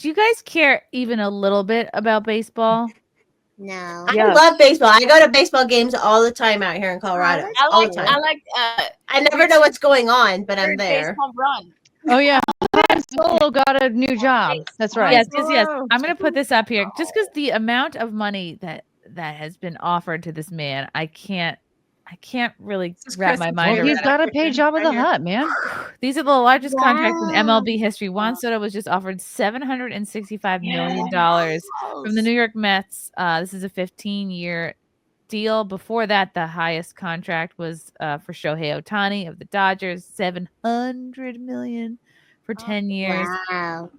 Do you guys care even a little bit about baseball? No. I love baseball. I go to baseball games all the time out here in Colorado. All the time. I never know what's going on, but I'm there. Home run. Oh yeah, Han Solo got a new job. That's right. Yes. I'm going to put this up here just because the amount of money that has been offered to this man, I can't really wrap my mind around. He's got to pay Jabba the Hutt, man. These are the largest contracts in MLB history. Juan Soto was just offered $765 million from the New York Mets. This is a 15-year deal. Before that, the highest contract was for Shohei Ohtani of the Dodgers, $700 million for 10 years. Wow.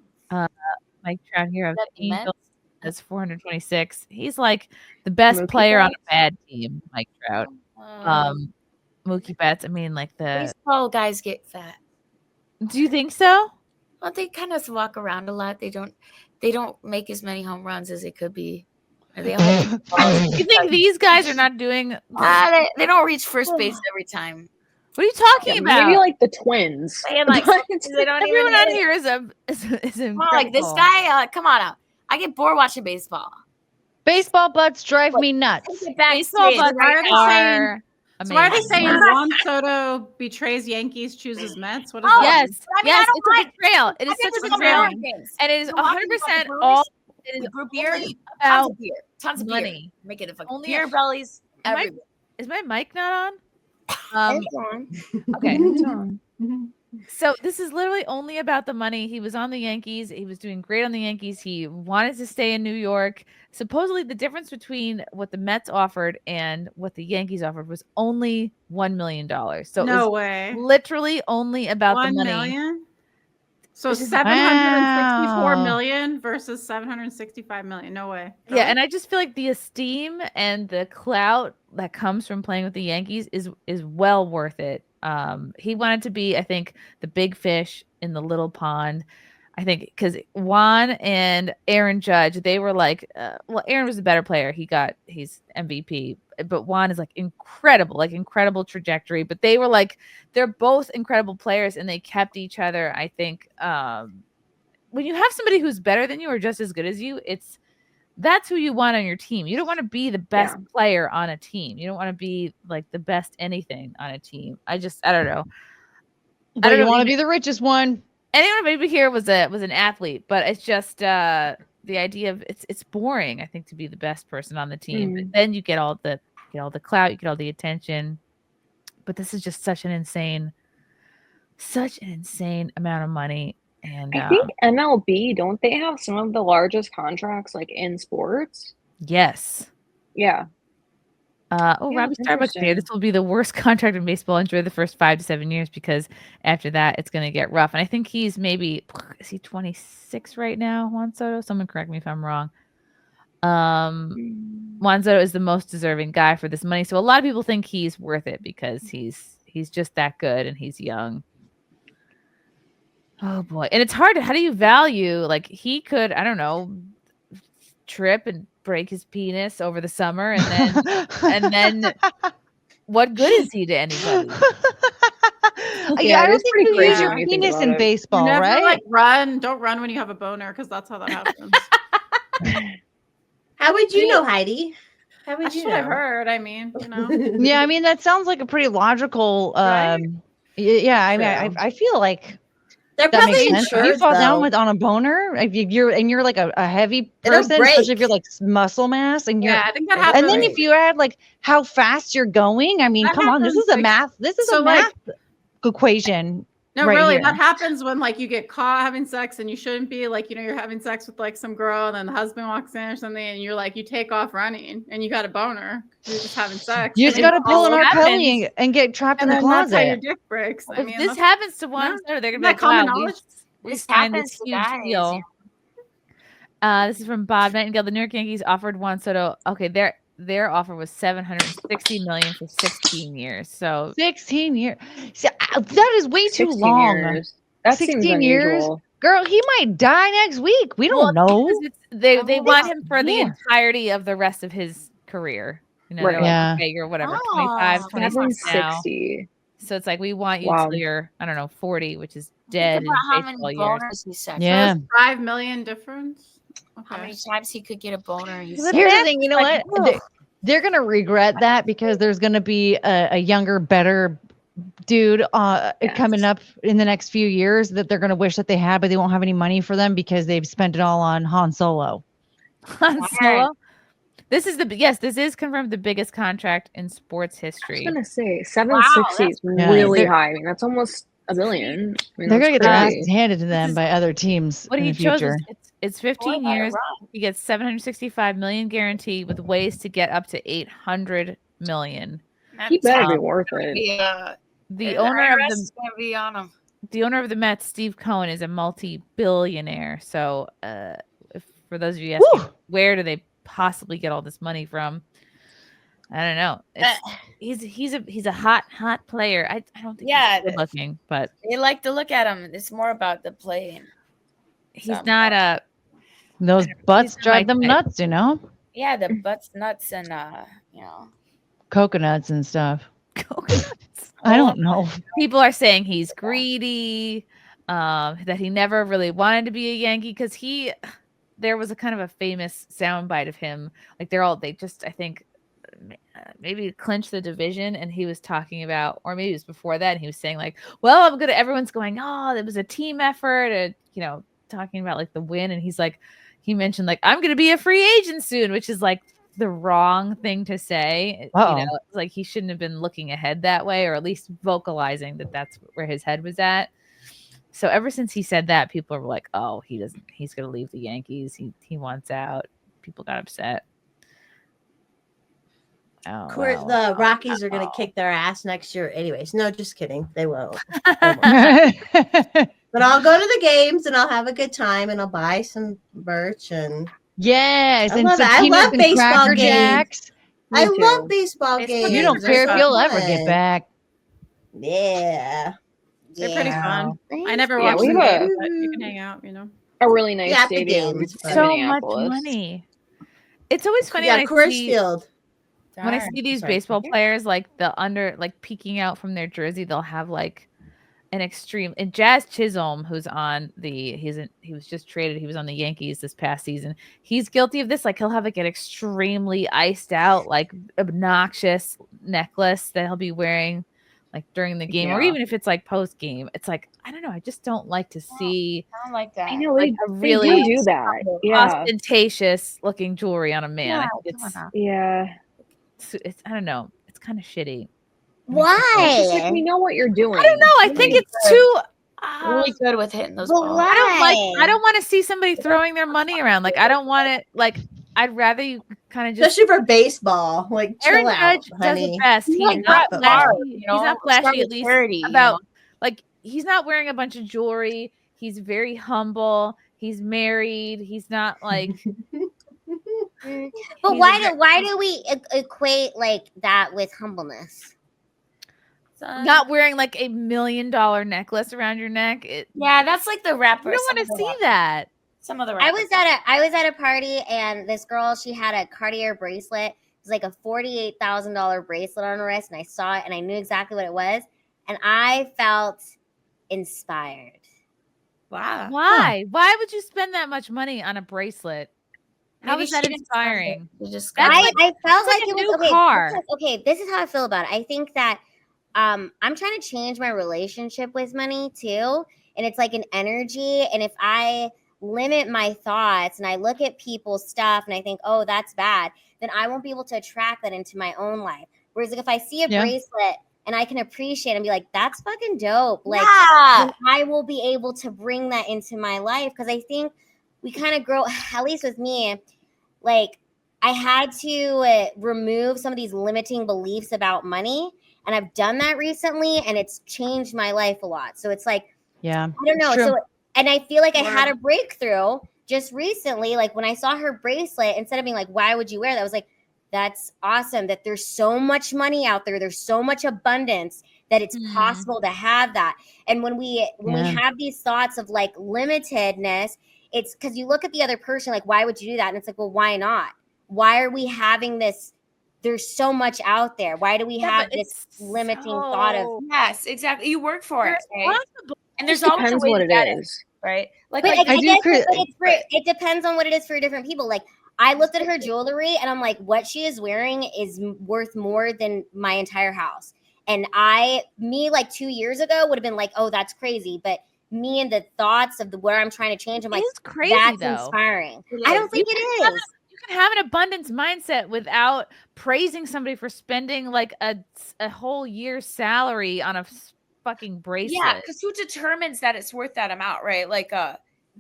Mike Trout here of the Angels is $426. He's like the best player on a bad team, Mike Trout. Bookie Betts. I mean, like baseball guys get fat. Do you think so? Well, they kind of walk around a lot. They don't make as many home runs as they could be. You think these guys are not doing? They don't reach first base every time. What are you talking about? Maybe like the Twins. They don't Everyone on here is incredible. Like this guy. Come on out. I get bored watching baseball. Baseball butts drive me nuts. Baseball butts are amazing. So why are they saying Juan Soto betrays Yankees, chooses Mets? What is that? Yes, it's a betrayal. It is such a betrayal, and it is 100% all. It is group beer, tons of money. Beer. Make it a fucking beer bellies. Is my mic not on? Okay. It's on. So this is literally only about the money. He was on the Yankees. He was doing great on the Yankees. He wanted to stay in New York. Supposedly the difference between what the Mets offered and what the Yankees offered was only $1 million. So no way. Literally only about the money. $1 million? So 764 million versus 765 million. No way. Yeah, and I just feel like the esteem and the clout that comes from playing with the Yankees is well worth it. He wanted to be, I think, the big fish in the little pond. I think because Juan and Aaron Judge, they were like, Aaron was a better player. He's MVP, but Juan is like incredible trajectory. But they were like, they're both incredible players, and they kept each other. I think when you have somebody who's better than you or just as good as you, that's who you want on your team. You don't want to be the best player on a team. You don't want to be like the best anything on a team. I don't know. I don't want to be the richest one. Anyone maybe here was an athlete, but it's just the idea of it's boring, I think, to be the best person on the team. But then you get all the clout, you get all the attention. But this is just such an insane amount of money. And I think MLB, don't they have some of the largest contracts like in sports? Yes. Yeah. Robbie Starbucks here. This will be the worst contract in baseball. Enjoy the first 5 to 7 years because after that it's going to get rough. And I think is he 26 right now? Juan Soto. Someone correct me if I'm wrong. Juan Soto is the most deserving guy for this money. So a lot of people think he's worth it because he's just that good and he's young. Oh boy. And it's hard how do you value, like he could, I don't know, trip and break his penis over the summer and then what good is he to anybody? I don't think you use your penis in baseball, never, right? Like don't run when you have a boner because that's how that happens. How would you know, Heidi? How would That's you what know? I've heard. I mean, Yeah, I mean that sounds like a pretty logical. Right? Yeah, I mean, I feel like They're that probably makes sense. If you insured, fall down though. on a boner, if you're like a heavy It'll person, break. especially if you're like muscle mass, and you're, yeah, I think that happens. and then if you add like how fast you're going, I mean, That come on, this happens, is a like- math. This is so, a math equation. No, right really, here. that happens when like you get caught having sex and you shouldn't be. Like, you're having sex with like some girl, and then the husband walks in or something, and you're like, you take off running, and you got a boner. You're just having sex. You just got to pull an R. happens. Kelly and get trapped in and the then that's how your closet. dick breaks. I If mean, this happens to Juan Soto, they're gonna be like, common wow, knowledge. we This signed happens this to huge guys, deal. This is from Bob Nightingale. The New York Yankees offered Juan Soto. Okay, their offer was $760 million for 16 years. So 16 years. See, that is way too 16 long. years. That 16 seems years. unusual. Girl, he might die next week. We don't know. because they want him for the entirety of the rest of his career. You know, they're Right. like, Yeah. okay, you're whatever, Oh. 25, 26 now. 760. So it's like we want you till you're, I don't know, 40, which is dead. Think about how many years. boners he said. Yeah. So 5 million difference. Okay. How many times he could get a boner? Here's the thing, you know what? They're gonna regret that because there's gonna be a younger, better dude coming up in the next few years that they're gonna wish that they had, but they won't have any money for them because they've spent it all on Han Solo. Han Solo. This is confirmed the biggest contract in sports history. I was gonna say 760 is really high. I mean, that's almost $1 billion. I mean, they're gonna get their asses handed to them by other teams. What in he the future. chose it's 15 years. He gets 765 million guarantee with ways to get up to 800 million. He better be worth it. The owner of the Mets, Steve Cohen, is a multi-billionaire. So, for those of you asking, where do they possibly get all this money from? I don't know. He's a hot player. I don't think he's good looking, but they like to look at him. It's more about the playing. He's not those butts drive them nuts, you know. Yeah, the butts, nuts, and coconuts and stuff. Coconuts. I don't know. People are saying he's greedy. That he never really wanted to be a Yankee because there was a kind of a famous soundbite of him. Like they just I think maybe clinched the division, and he was talking about, or maybe it was before that, and he was saying like, well, everyone's going, oh, it was a team effort, and talking about like the win, and he mentioned like, I'm gonna be a free agent soon, which is like the wrong thing to say. It's like he shouldn't have been looking ahead that way, or at least vocalizing that that's where his head was at. So ever since he said that, people are like, oh, he's gonna leave the Yankees, he wants out. People got upset. The Rockies are going to kick their ass next year anyways. No, just kidding. They won't. But I'll go to the games and I'll have a good time and I'll buy some merch and yes, I love baseball games. I love baseball games. You don't care if you'll ever get back. Yeah. They're pretty fun. I never watched them, but you can hang out, A really nice stadium. So much money. It's always funny when Coors Field. When I see these baseball players, like peeking out from their jersey, they'll have like an extreme. And Jazz Chisholm, who's on he was just traded. He was on the Yankees this past season. He's guilty of this. Like he'll have like an extremely iced out, like obnoxious necklace that he'll be wearing like during the game, or even if it's like post game. It's like, I don't know. I just don't like to see. I don't like that. I know like they really do that. Ostentatious looking jewelry on a man. It's I don't know. It's kind of shitty. Why? We know what you're doing. I don't know. I think it's too really good with hitting those balls. I don't want to see somebody throwing their money around. Like I don't want it. Like I'd rather you kind of just, especially for baseball. Like Aaron chill out, Judge honey. does the best. He's not flashy. He's not flashy. At least about like he's not wearing a bunch of jewelry. He's very humble. He's married. He's not like. But why do we equate like that with humbleness? Not wearing like $1 million necklace around your neck. That's like the rapper. I don't want to see that. Some of the rappers. I was at a party and this girl, she had a Cartier bracelet. It was like a $48,000 bracelet on her wrist, and I saw it and I knew exactly what it was, and I felt inspired. Wow. Why? Why would you spend that much money on a bracelet? How is that inspiring? I felt like it was okay. Car. Okay, this is how I feel about it. I think that I'm trying to change my relationship with money too, and it's like an energy. And if I limit my thoughts and I look at people's stuff and I think, oh, that's bad, then I won't be able to attract that into my own life. Whereas like, if I see a bracelet and I can appreciate and be like, that's fucking dope. Like I will be able to bring that into my life, because I think we kind of grow, at least with me, like I had to remove some of these limiting beliefs about money. And I've done that recently and it's changed my life a lot. So it's like, I don't know. So, and I feel like I had a breakthrough just recently. Like when I saw her bracelet, instead of being like, why would you wear that? I was like, that's awesome that there's so much money out there. There's so much abundance that it's possible to have that. And when we have these thoughts of like limitedness, it's because you look at the other person, like, why would you do that? And it's like, well, why not? Why are we having this there's so much out there. Why do we have this limiting thought of? Yes, exactly. You work for it, right? And there's It always a depends way what to it get is. it, right? Like, But like I guess it depends on what it is for different people. Like I looked at her jewelry and I'm like, what she is wearing is worth more than my entire house. And me like 2 years ago would have been like, oh, that's crazy. But me and the thoughts of where I'm trying to change, I'm like, It's crazy, that's though. inspiring. I don't think it is. You can have an abundance mindset without praising somebody for spending like a whole year's salary on a fucking bracelet. Yeah, because who determines that it's worth that amount, right? Like,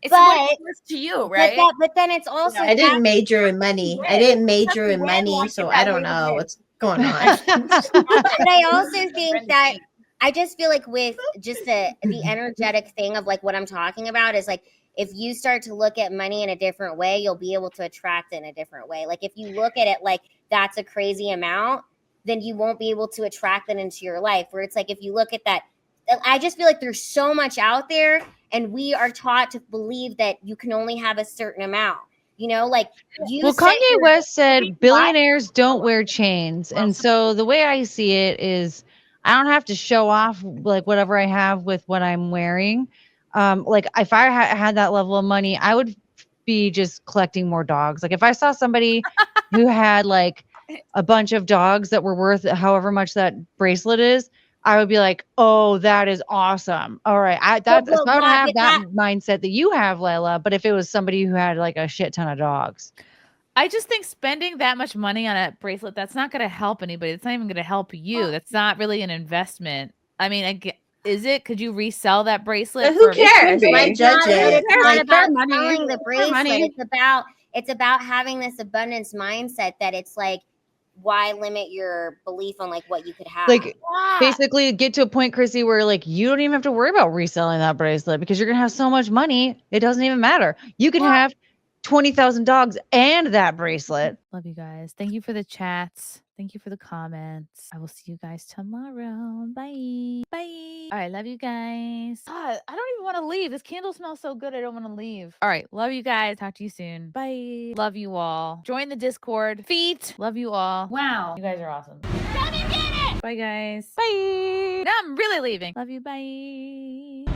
it's But- what it's worth to you, right? But then it's also I didn't major in money. I didn't major in money, so I don't know what's going on. But I also think that I just feel like with just the energetic thing of like what I'm talking about is like if you start to look at money in a different way, you'll be able to attract it in a different way. Like if you look at it like that's a crazy amount, then you won't be able to attract it into your life. Where it's like if you look at that, I just feel like there's so much out there, and we are taught to believe that you can only have a certain amount. You know, like Kanye West said billionaires don't wear chains. And so the way I see it is I don't have to show off like whatever I have with what I'm wearing. Like if I had that level of money, I would be just collecting more dogs. Like if I saw somebody who had like a bunch of dogs that were worth however much that bracelet is, I would be like, oh, that is awesome. All right. I don't have that mindset that you have, Layla, but if it was somebody who had like a shit ton of dogs. I just think spending that much money on a bracelet, that's not going to help anybody. It's not even going to help you. That's not really an investment. I mean, is it? Could you resell that bracelet? But who cares? Why judge it? It's not about money. selling the bracelet. Money. It's about having this abundance mindset that it's like, why limit your belief on like what you could have? Like basically get to a point, Chrissy, where like you don't even have to worry about reselling that bracelet because you're gonna have so much money, it doesn't even matter. You can have 20,000 dogs and that bracelet. Love you guys. Thank you for the chats. Thank you for the comments. I will see you guys tomorrow. Bye. Bye. All right. Love you guys. God, I don't even want to leave. This candle smells so good. I don't want to leave. All right. Love you guys. Talk to you soon. Bye. Love you all. Join the Discord. Feet. Love you all. Wow. You guys are awesome. Come and get it. Bye, guys. Bye. Now I'm really leaving. Love you. Bye.